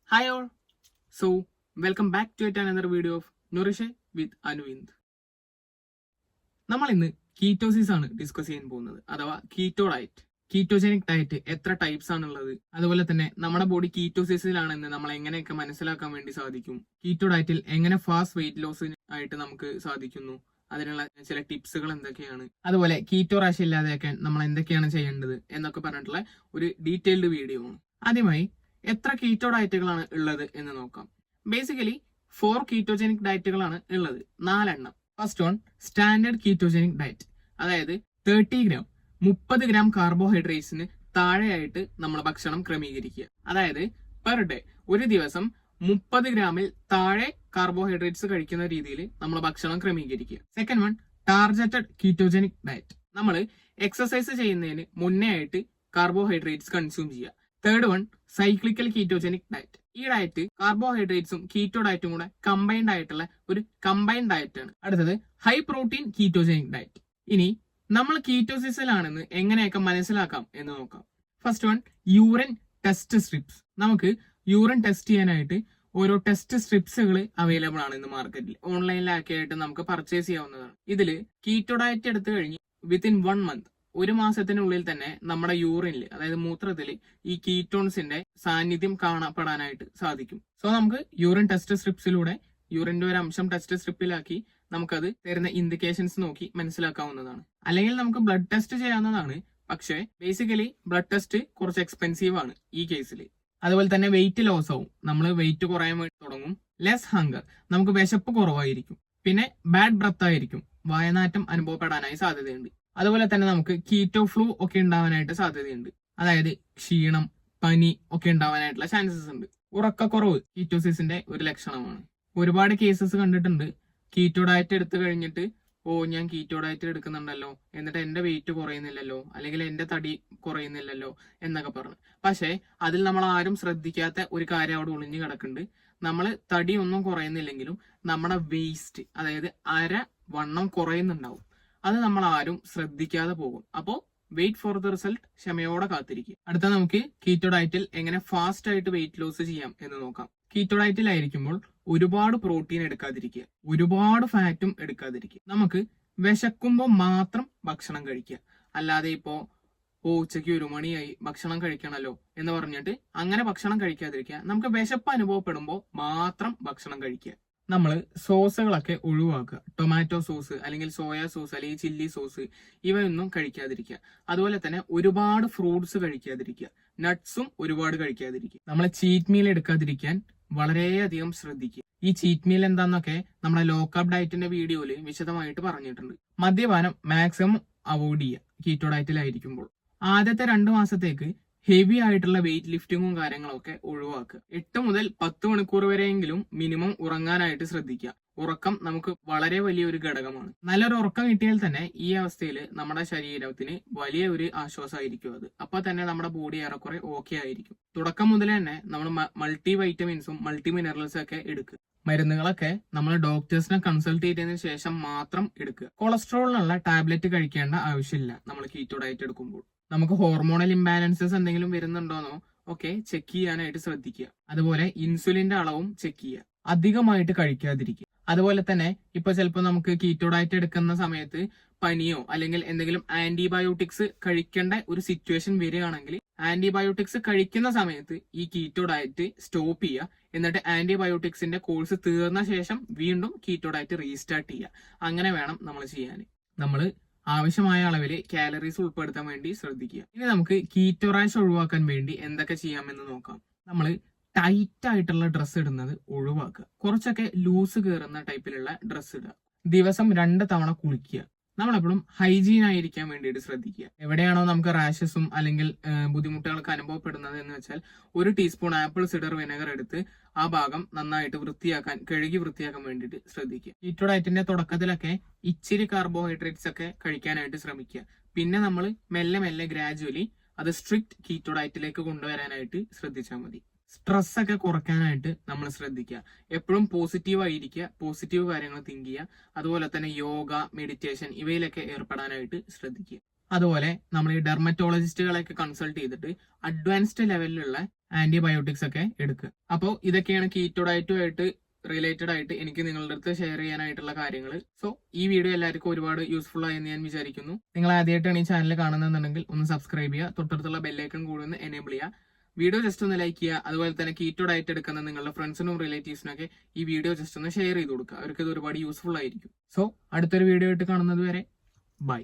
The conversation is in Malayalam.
Hi all. So, welcome back to yet another video of Nourish with Anuvind. നമ്മൾ ഇന്ന് കീറ്റോസിസ് ആണ് ഡിസ്കസ് ചെയ്യാൻ പോകുന്നത്, അഥവാ കീറ്റോ ഡയറ്റ്. കീറ്റോജനിക് ഡയറ്റ് എത്ര ടൈപ്സ് ആണുള്ളത്, അതുപോലെ തന്നെ നമ്മുടെ ബോഡി കീറ്റോസിസിലാണെന്ന് നമ്മൾ എങ്ങനെയൊക്കെ മനസ്സിലാക്കാൻ വേണ്ടി സാധിക്കും, കീറ്റോ ഡയറ്റിൽ എങ്ങനെ ഫാസ്റ്റ് വെയിറ്റ് ലോസ് ആയിട്ട് നമുക്ക് സാധിക്കുന്നു, അതിനുള്ള ചില ടിപ്സുകൾ എന്തൊക്കെയാണ്, അതുപോലെ കീറ്റോ റാഷ് ഇല്ലാതെയൊക്കെ നമ്മൾ എന്തൊക്കെയാണ് ചെയ്യേണ്ടത് എന്നൊക്കെ പറഞ്ഞിട്ടുള്ള ഒരു ഡീറ്റെയിൽഡ് വീഡിയോ ആണ്. ആദ്യമായി എത്ര കീറ്റോ ഡയറ്റുകളാണ് ഉള്ളത് എന്ന് നോക്കാം. ബേസിക്കലി 4 കീറ്റോജനിക് ഡയറ്റുകളാണ് ഉള്ളത്, 4 എണ്ണം. First one standard ketogenic diet, അതായത് 30 ഗ്രാം 30 ഗ്രാം കാർബോഹൈഡ്രേറ്റ്സിന് താഴെയായിട്ട് നമ്മൾ ഭക്ഷണം ക്രമീകരിക്കുക. അതായത് പെർ ഡേ ഒരു ദിവസം 30 ഗ്രാമിൽ താഴെ കാർബോഹൈഡ്രേറ്റ്സ് കഴിക്കുന്ന രീതിയിൽ നമ്മൾ ഭക്ഷണം ക്രമീകരിക്കുക. Second one targeted ketogenic diet, നമ്മൾ എക്സസൈസ് ചെയ്യുന്നതിന് മുന്നേ ആയിട്ട് കാർബോഹൈഡ്രേറ്റ്സ് കൺസ്യൂം ചെയ്യുക. Third one cyclical ketogenic diet. ഈ ഡയറ്റ് കാർബോഹൈഡ്രേറ്റ്സും കീറ്റോ ഡയറ്റും കൂടെ കമ്പൈൻഡ് ആയിട്ടുള്ള ഒരു കമ്പൈൻഡ് ഡയറ്റ് ആണ്. അടുത്തത് ഹൈ പ്രോട്ടീൻ കീറ്റോജനിക് ഡയറ്റ്. ഇനി നമ്മൾ കീറ്റോസിസിലാണെന്ന് എങ്ങനെയൊക്കെ മനസ്സിലാക്കാം എന്ന് നോക്കാം. First one urine test strips. നമുക്ക് യൂറിൻ ടെസ്റ്റ് ചെയ്യാനായിട്ട് ഓരോ ടെസ്റ്റ് സ്ട്രിപ്സുകൾ അവൈലബിൾ ആണ് ഇന്ന് മാർക്കറ്റിൽ. ഓൺലൈനിലൊക്കെ ആയിട്ട് നമുക്ക് പർച്ചേസ് ചെയ്യാവുന്നതാണ്. ഇതിൽ കീറ്റോ ഡയറ്റ് എടുത്തു കഴിഞ്ഞ് വിത്തിൻ 1 മന്ത്, ഒരു മാസത്തിനുള്ളിൽ തന്നെ നമ്മുടെ യൂറിനിൽ, അതായത് മൂത്രത്തിൽ ഈ കീറ്റോൺസിന്റെ സാന്നിധ്യം കാണപ്പെടാനായിട്ട് സാധിക്കും. സോ നമുക്ക് യൂറിൻ ടെസ്റ്റ് സ്ട്രിപ്സിലൂടെ യൂറിന്റെ ഒരു അംശം ടെസ്റ്റ് സ്ട്രിപ്പിലാക്കി നമുക്കത് തരുന്ന ഇൻഡിക്കേഷൻസ് നോക്കി മനസ്സിലാക്കാവുന്നതാണ്. അല്ലെങ്കിൽ നമുക്ക് ബ്ലഡ് ടെസ്റ്റ് ചെയ്യാവുന്നതാണ്. പക്ഷേ ബേസിക്കലി ബ്ലഡ് ടെസ്റ്റ് കുറച്ച് എക്സ്പെൻസീവ് ആണ് ഈ കേസിൽ. അതുപോലെ തന്നെ വെയിറ്റ് ലോസ് ആവും, നമ്മൾ വെയിറ്റ് കുറയാൻ വേണ്ടി തുടങ്ങും. ലെസ് ഹങ്കർ, നമുക്ക് വിശപ്പ് കുറവായിരിക്കും. പിന്നെ ബാഡ് ബ്രത്ത് ആയിരിക്കും, വായനാറ്റം അനുഭവപ്പെടാനായി സാധ്യതയുണ്ട്. അതുപോലെ തന്നെ നമുക്ക് കീറ്റോ ഫ്ലൂ ഒക്കെ ഉണ്ടാവാനായിട്ട് സാധ്യതയുണ്ട്, അതായത് ക്ഷീണം, പനി ഒക്കെ ഉണ്ടാവാനായിട്ടുള്ള ചാൻസസ് ഉണ്ട്. ഉറക്കക്കുറവ് കീറ്റോസിസിന്റെ ഒരു ലക്ഷണമാണ്. ഒരുപാട് കേസസ് കണ്ടിട്ടുണ്ട്. കീറ്റോ ഡയറ്റ് എടുത്തു കഴിഞ്ഞിട്ട് ഞാൻ കീറ്റോ ഡയറ്റ് എടുക്കുന്നുണ്ടല്ലോ, എന്നിട്ട് എന്റെ വെയിറ്റ് കുറയുന്നില്ലല്ലോ, അല്ലെങ്കിൽ എന്റെ തടി കുറയുന്നില്ലല്ലോ എന്നൊക്കെ പറഞ്ഞു. പക്ഷേ അതിൽ നമ്മൾ ആരും ശ്രദ്ധിക്കാത്ത ഒരു കാര്യം അവിടെ ഒളിഞ്ഞു കിടക്കുന്നുണ്ട്. നമ്മൾ തടി ഒന്നും കുറയുന്നില്ലെങ്കിലും നമ്മുടെ വേസ്റ്റ്, അതായത് വണ്ണം കുറയുന്നുണ്ടാവും. അത് നമ്മൾ ആരും ശ്രദ്ധിക്കാതെ പോകും. അപ്പോൾ വെയിറ്റ് ഫോർ ദ റിസൾട്ട്, ക്ഷമയോടെ കാത്തിരിക്കുക. അടുത്ത നമുക്ക് കീറ്റോ ഡയറ്റിൽ എങ്ങനെ ഫാസ്റ്റ് ആയിട്ട് വെയിറ്റ് ലോസ് ചെയ്യാം എന്ന് നോക്കാം. കീറ്റോ ഡയറ്റിലായിരിക്കുമ്പോൾ ഒരുപാട് പ്രോട്ടീൻ എടുക്കാതിരിക്കുക, ഒരുപാട് ഫാറ്റും എടുക്കാതിരിക്കുക. നമുക്ക് വിശക്കുമ്പോൾ മാത്രം ഭക്ഷണം കഴിക്കുക. അല്ലാതെ ഉച്ചയ്ക്ക് 1 മണിയായി ഭക്ഷണം കഴിക്കണല്ലോ എന്ന് പറഞ്ഞിട്ട് അങ്ങനെ ഭക്ഷണം കഴിക്കാതിരിക്കുക. നമുക്ക് വിശപ്പ് അനുഭവപ്പെടുമ്പോൾ മാത്രം ഭക്ഷണം കഴിക്കുക. നമ്മൾ സോസുകളൊക്കെ ഒഴിവാക്കുക. ടൊമാറ്റോ സോസ്, അല്ലെങ്കിൽ സോയ സോസ്, അല്ലെങ്കിൽ ചില്ലി സോസ്, ഇവയൊന്നും കഴിക്കാതിരിക്കുക. അതുപോലെ തന്നെ ഒരുപാട് ഫ്രൂട്ട്സ് കഴിക്കാതിരിക്കുക. നട്ട്സും ഒരുപാട് കഴിക്കാതിരിക്കുക. നമ്മൾ ചീറ്റ് മീൽ എടുക്കാതിരിക്കാൻ വളരെയധികം ശ്രദ്ധിക്കുക. ഈ ചീറ്റ് മീൽ എന്താന്നൊക്കെ നമ്മുടെ ലോ കാർബ് ഡയറ്റിന്റെ വീഡിയോയിൽ വിശദമായിട്ട് പറഞ്ഞിട്ടുണ്ട്. മദ്യപാനം മാക്സിമം അവോയ്ഡ് ചെയ്യുക കീറ്റോ ഡയറ്റിലായിരിക്കുമ്പോൾ. ആദ്യത്തെ 2 മാസത്തേക്ക് ഹെവി ആയിട്ടുള്ള വെയിറ്റ് ലിഫ്റ്റിങ്ങും കാര്യങ്ങളൊക്കെ ഒഴിവാക്കുക. 8 മുതൽ 10 മണിക്കൂർ വരെയെങ്കിലും മിനിമം ഉറങ്ങാനായിട്ട് ശ്രദ്ധിക്കുക. ഉറക്കം നമുക്ക് വളരെ വലിയൊരു ഘടകമാണ്. നല്ലൊരു ഉറക്കം കിട്ടിയാൽ തന്നെ ഈ അവസ്ഥയിൽ നമ്മുടെ ശരീരത്തിന് വലിയ ഒരു ആശ്വാസമായിരിക്കും അത്. അപ്പൊ തന്നെ നമ്മുടെ ബോഡി ഏറെക്കുറെ ഓക്കെ ആയിരിക്കും. തുടക്കം മുതൽ തന്നെ നമ്മൾ മൾട്ടി വൈറ്റമിൻസും മൾട്ടി മിനറൽസും ഒക്കെ എടുക്കുക. മരുന്നുകളൊക്കെ നമ്മൾ ഡോക്ടേഴ്സിനെ കൺസൾട്ട് ചെയ്തതിനു ശേഷം മാത്രം എടുക്കുക. കൊളസ്ട്രോളിനുള്ള ടാബ്ലറ്റ് കഴിക്കേണ്ട ആവശ്യമില്ല നമ്മൾ കീറ്റോ ഡയറ്റ് എടുക്കുമ്പോൾ. നമുക്ക് ഹോർമോണൽ ഇംബാലൻസസ് എന്തെങ്കിലും വരുന്നുണ്ടോന്നോ ഒക്കെ ചെക്ക് ചെയ്യാനായിട്ട് ശ്രദ്ധിക്കുക. അതുപോലെ ഇൻസുലിന്റെ അളവും ചെക്ക് ചെയ്യുക. അധികമായിട്ട് കഴിക്കാതിരിക്കുക. അതുപോലെ തന്നെ ഇപ്പൊ ചിലപ്പോൾ നമുക്ക് കീറ്റോ ഡയറ്റ് എടുക്കുന്ന സമയത്ത് പനിയോ അല്ലെങ്കിൽ എന്തെങ്കിലും ആന്റിബയോട്ടിക്സ് കഴിക്കേണ്ട ഒരു സിറ്റുവേഷൻ വരികയാണെങ്കിൽ ആന്റിബയോട്ടിക്സ് കഴിക്കുന്ന സമയത്ത് ഈ കീറ്റോ ഡയറ്റ് സ്റ്റോപ്പ് ചെയ്യുക. എന്നിട്ട് ആന്റിബയോട്ടിക്സിന്റെ കോഴ്സ് തീർന്ന ശേഷം വീണ്ടും കീറ്റോ ഡയറ്റ് റീസ്റ്റാർട്ട് ചെയ്യുക. അങ്ങനെ വേണം നമ്മൾ ചെയ്യാൻ. നമ്മൾ ആവശ്യമായ അളവിൽ കാലറീസ് ഉൾപ്പെടുത്താൻ വേണ്ടി ശ്രദ്ധിക്കുക. ഇനി നമുക്ക് കീറ്റോ റാഷ് ഒഴിവാക്കാൻ വേണ്ടി എന്തൊക്കെ ചെയ്യാമെന്ന് നോക്കാം. നമ്മൾ ടൈറ്റ് ആയിട്ടുള്ള ഡ്രസ്സ് ഇടുന്നത് ഒഴിവാക്കുക. കുറച്ചൊക്കെ ലൂസ് കയറുന്ന ടൈപ്പിലുള്ള ഡ്രസ്സ് ഇടുക. ദിവസം 2 തവണ കുളിക്കുക. നമ്മളെപ്പോഴും ഹൈജീൻ ആയിരിക്കാൻ വേണ്ടിയിട്ട് ശ്രദ്ധിക്കുക. എവിടെയാണോ നമുക്ക് റാഷസും അല്ലെങ്കിൽ ബുദ്ധിമുട്ടുകളൊക്കെ അനുഭവപ്പെടുന്നത് എന്ന് വെച്ചാൽ 1 ടീസ്പൂൺ ആപ്പിൾ സിഡർ വിനെഗർ എടുത്ത് ആ ഭാഗം നന്നായിട്ട് കഴുകി വൃത്തിയാക്കാൻ വേണ്ടിയിട്ട് ശ്രദ്ധിക്കുക. കീറ്റോ ഡയറ്റിന്റെ തുടക്കത്തിലൊക്കെ ഇച്ചിരി കാർബോഹൈഡ്രേറ്റ്സ് ഒക്കെ കഴിക്കാനായിട്ട് ശ്രമിക്കുക. പിന്നെ നമ്മൾ മെല്ലെ മെല്ലെ ഗ്രാജുവലി അത് സ്ട്രിക്റ്റ് കീറ്റോ ഡയറ്റിലേക്ക് കൊണ്ടുവരാനായിട്ട് ശ്രദ്ധിച്ചാൽ മതി. സ്ട്രെസ് ഒക്കെ കുറയ്ക്കാനായിട്ട് നമ്മൾ ശ്രദ്ധിക്കുക. എപ്പോഴും പോസിറ്റീവ് ആയിരിക്കുക, പോസിറ്റീവ് കാര്യങ്ങൾ തിങ്ക് ചെയ്യുക. അതുപോലെ തന്നെ യോഗ, മെഡിറ്റേഷൻ ഇവയിലൊക്കെ ഏർപ്പെടാനായിട്ട് ശ്രദ്ധിക്കുക. അതുപോലെ നമ്മൾ ഈ ഡെർമറ്റോളജിസ്റ്റുകളെയൊക്കെ കൺസൾട്ട് ചെയ്തിട്ട് അഡ്വാൻസ്ഡ് ലെവലിലുള്ള ആന്റിബയോട്ടിക്സ് ഒക്കെ എടുക്കുക. അപ്പോൾ ഇതൊക്കെയാണ് കീറ്റോ ഡയറ്റുമായിട്ട് റിലേറ്റഡ് ആയിട്ട് എനിക്ക് നിങ്ങളുടെ അടുത്ത് ഷെയർ ചെയ്യാനായിട്ടുള്ള കാര്യങ്ങൾ. സോ ഈ വീഡിയോ എല്ലാവർക്കും ഒരുപാട് യൂസ്ഫുൾ ആയെന്ന് ഞാൻ വിചാരിക്കുന്നു. നിങ്ങൾ ആദ്യമായിട്ടാണ് ഈ ചാനൽ കാണുന്നതെന്നുണ്ടെങ്കിൽ ഒന്ന് സബ്സ്ക്രൈബ് ചെയ്യുക, തൊട്ടടുത്തുള്ള ബെല്ലൈക്കൺ കൂടി ഒന്ന് എനേബിൾ ചെയ്യുക, വീഡിയോ ജസ്റ്റ് ഒന്ന് ലൈക്ക് ചെയ്യുക. അതുപോലെ തന്നെ കീറ്റോ ഡയറ്റ് എടുക്കുന്ന നിങ്ങളുടെ ഫ്രണ്ട്സിനും റിലേറ്റീവ്സിനൊക്കെ ഈ വീഡിയോ ജസ്റ്റ് ഒന്ന് ഷെയർ ചെയ്ത് കൊടുക്കുക. അവർക്ക് ഇത് ഒരുപാട് യൂസ്ഫുൾ ആയിരിക്കും. സോ അടുത്തൊരു വീഡിയോ ആയിട്ട് കാണുന്നത് വരെ ബൈ.